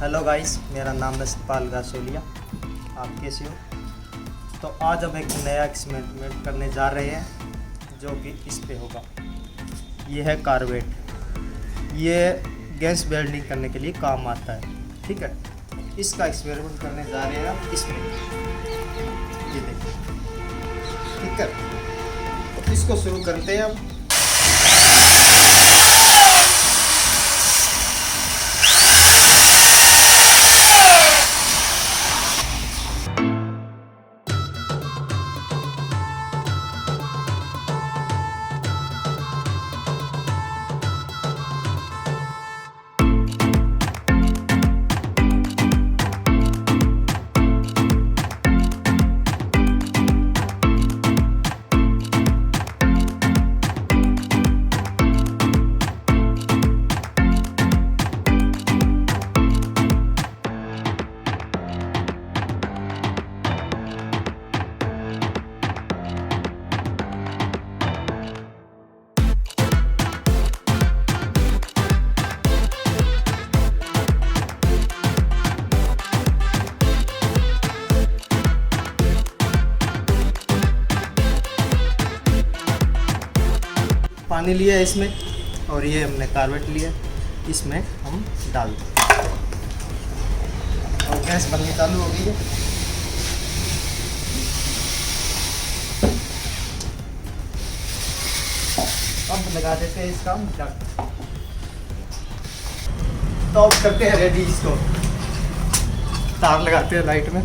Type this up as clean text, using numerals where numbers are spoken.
Hello guys, मेरा नाम है SatPal Ghasolia। आप कैसे हो? तो आज हम एक नया एक्सपेरिमेंट करने जा रहे हैं जो कि इस पे होगा। ये है कार्बेट। ये गैस वेल्डिंग करने के लिए काम आता है। ठीक है, इसका एक्सपेरिमेंट करने जा रहे हैं हम इसमें। ये देखिए, ठीक है, तो इसको शुरू करते हैं हम। पानी लिया है इसमें और ये हमने कार्बेट लिया, इसमें हम डाल दें और गैस बननी चालू हो गई है। अब लगा देते हैं इसका हम ढक्कन। तो अब करते हैं रेडी, इसको तार लगाते हैं लाइट में।